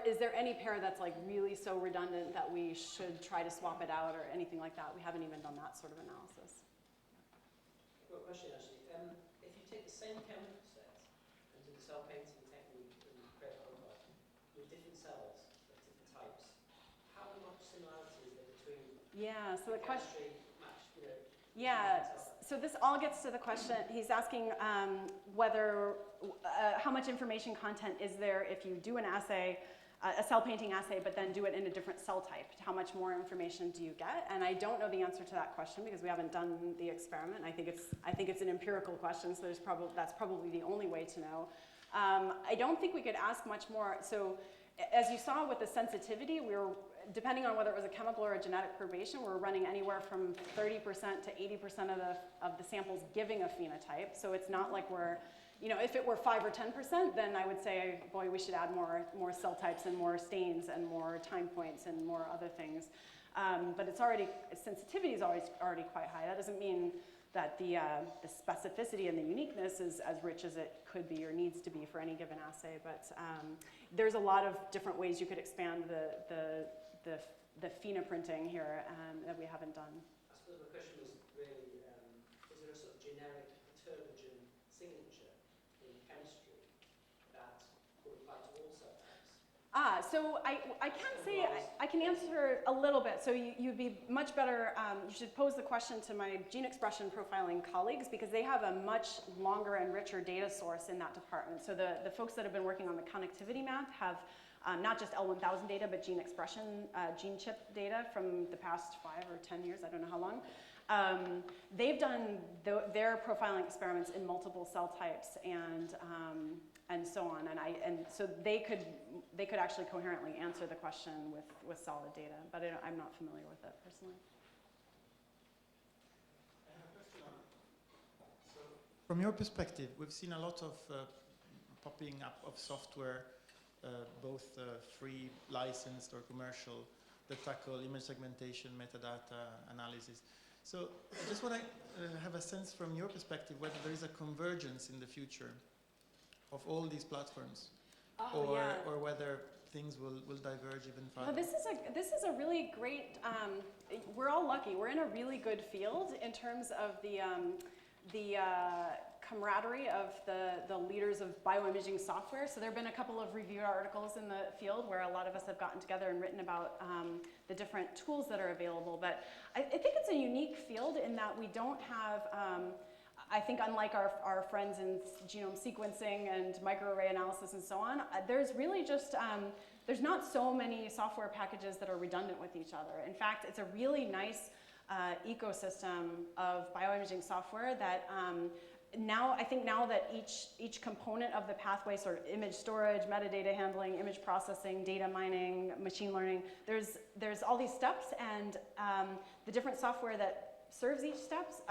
is there any pair that's like really so redundant that we should try to swap it out or anything like that? We haven't even done that sort of analysis. I've got a question actually. If you take the same chemical set and do the cell painting technique and create a profile with different cells of different types, how much similarity is there between So the question. match, So this all gets to the question. He's asking whether how much information content is there if you do an assay a cell painting assay, but then do it in a different cell type. How much more information do you get? And I don't know the answer to that question because we haven't done the experiment. I think it's an empirical question, so that's probably the only way to know. I don't think we could ask much more. So as you saw with the sensitivity, we were, depending on whether it was a chemical or a genetic perturbation, we're running anywhere from 30% to 80% of the samples giving a phenotype. So it's not like we're, you know, if it were 5 or 10%, then I would say, boy, we should add more cell types and more stains and more time points and more other things. But it's already, sensitivity is already quite high. That doesn't mean that the specificity and the uniqueness is as rich as it could be or needs to be for any given assay. But there's a lot of different ways you could expand the phenoprinting here that we haven't done. I suppose my question was really, is there a sort of generic perturbogen signature in chemistry that would apply to all cell types? So I can't say, I can answer a little bit. So you'd be much better, you should pose the question to my gene expression profiling colleagues because they have a much longer and richer data source in that department. So the folks that have been working on the connectivity map have not just L1000 data, but gene expression, gene chip data from the past 5 or 10 years, I don't know how long. They've done their profiling experiments in multiple cell types and so on, and so they could actually coherently answer the question with solid data, but I'm not familiar with it personally. I have a question on, so from your perspective, we've seen a lot of popping up of software, both free, licensed, or commercial, that tackle image segmentation, metadata analysis. So I just want to have a sense from your perspective whether there is a convergence in the future of all these platforms, or whether things will diverge even further. No, this is a really great. We're all lucky. We're in a really good field in terms of the camaraderie of the leaders of bioimaging software. So there have been a couple of reviewed articles in the field where a lot of us have gotten together and written about the different tools that are available. But I think it's a unique field in that we don't have. I think unlike our friends in genome sequencing and microarray analysis and so on, there's really just, there's not so many software packages that are redundant with each other. In fact, it's a really nice ecosystem of bioimaging software that I think now that each component of the pathway, sort of image storage, metadata handling, image processing, data mining, machine learning, there's all these steps, and the different software that serves each steps,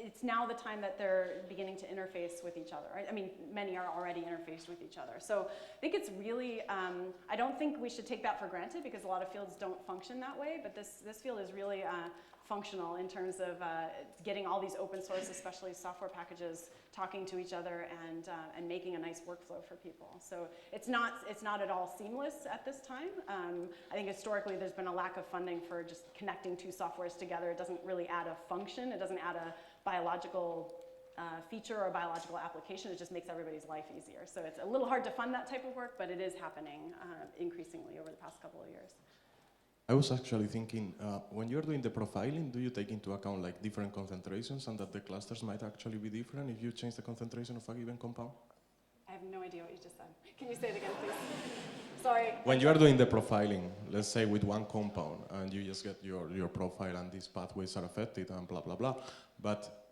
it's now the time that they're beginning to interface with each other. Right? I mean, many are already interfaced with each other. So I think it's really, I don't think we should take that for granted because a lot of fields don't function that way, but this field is really functional in terms of getting all these open source, especially software packages, talking to each other and making a nice workflow for people. So it's not at all seamless at this time. I think historically there's been a lack of funding for just connecting two softwares together. It doesn't really add a function. It doesn't add a biological feature or biological application. It just makes everybody's life easier. So it's a little hard to fund that type of work, but it is happening increasingly over the past couple of years. I was actually thinking, when you're doing the profiling, do you take into account like different concentrations and that the clusters might actually be different if you change the concentration of a given compound? I have no idea what you just said. Can you say it again, please? Sorry. When you are doing the profiling, let's say with one compound, and you just get your profile and these pathways are affected and blah, blah, blah, but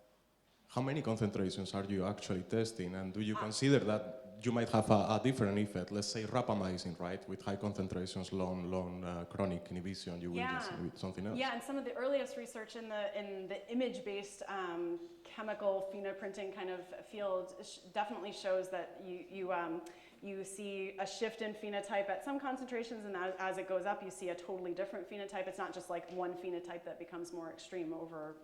how many concentrations are you actually testing? And do you consider that you might have a different effect, let's say rapamycin, right? With high concentrations, long chronic inhibition, you will just inhibit something else. Yeah, and some of the earliest research in the image-based chemical phenoprinting kind of field definitely shows that you see a shift in phenotype at some concentrations, and as it goes up, you see a totally different phenotype. It's not just like one phenotype that becomes more extreme over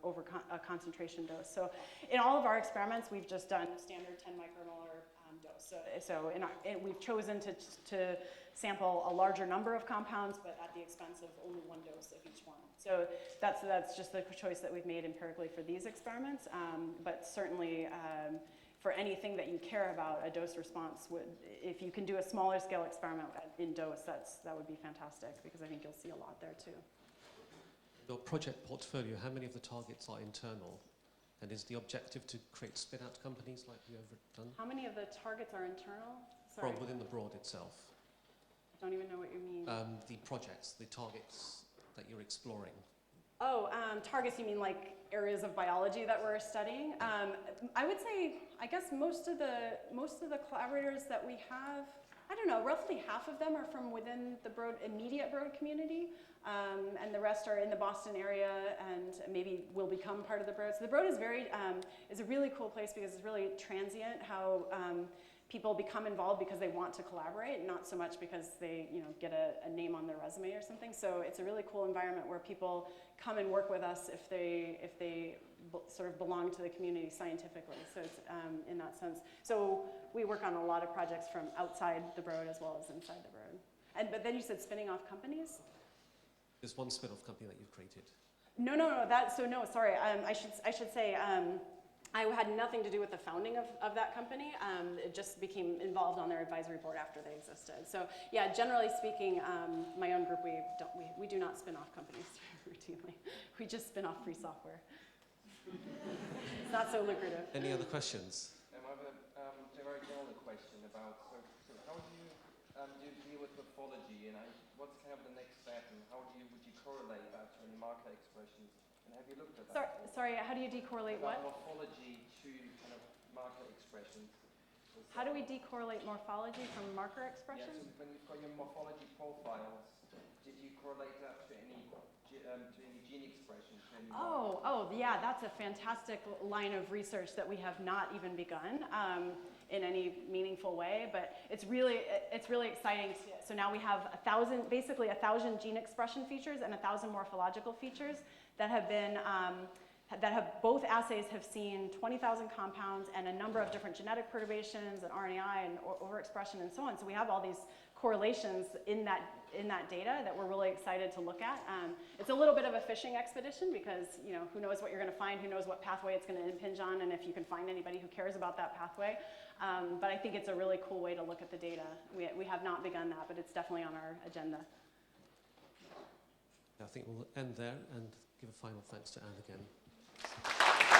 a concentration dose. So in all of our experiments, we've just done standard 10 micromolar dose. So we've chosen to sample a larger number of compounds, but at the expense of only one dose of each one. So that's just the choice that we've made empirically for these experiments. But certainly, for anything that you care about, a dose response if you can do a smaller scale experiment in dose, that would be fantastic because I think you'll see a lot there too. Your project portfolio, how many of the targets are internal? And is the objective to create spin-out companies like you have done? How many of the targets are internal? Sorry. From within the broad itself. I don't even know what you mean. The projects, the targets that you're exploring. Oh, targets, you mean like areas of biology that we're studying? I would say, I guess most of the collaborators that we have, I don't know, roughly half of them are from within the immediate Broad community, and the rest are in the Boston area and maybe will become part of the Broad. So the Broad is a really cool place because it's really transient how people become involved because they want to collaborate, not so much because they get a name on their resume or something. So it's a really cool environment where people come and work with us if they sort of belong to the community scientifically. So it's in that sense. So we work on a lot of projects from outside the Broad as well as inside the Broad. But then you said spinning off companies? There's one spin-off company that you've created. No. Sorry. I should say. I had nothing to do with the founding of that company. It just became involved on their advisory board after they existed. So yeah, generally speaking, my own group, we do not spin off companies routinely. We just spin off free software. It's not so lucrative. Any other questions? I have a very general question about, so how do you deal with morphology, and what's kind of the next step, and would you correlate that to any marker expressions? And have you looked at that? Sorry, how do you decorrelate what? Morphology to kind of marker expressions. How do we decorrelate morphology from marker expression? Yeah, so when you've got your morphology profiles, did you correlate that to any gene expression? Yeah, that's a fantastic line of research that we have not even begun in any meaningful way, but it's really exciting. So now we have basically 1,000 gene expression features and 1,000 morphological features that have been both assays have seen 20,000 compounds and a number of different genetic perturbations and RNAi and overexpression and so on. So we have all these correlations in that data that we're really excited to look at. It's a little bit of a fishing expedition because who knows what you're going to find, who knows what pathway it's going to impinge on, and if you can find anybody who cares about that pathway. But I think it's a really cool way to look at the data. We have not begun that, but it's definitely on our agenda. I think we'll end there and give a final thanks to Anne again.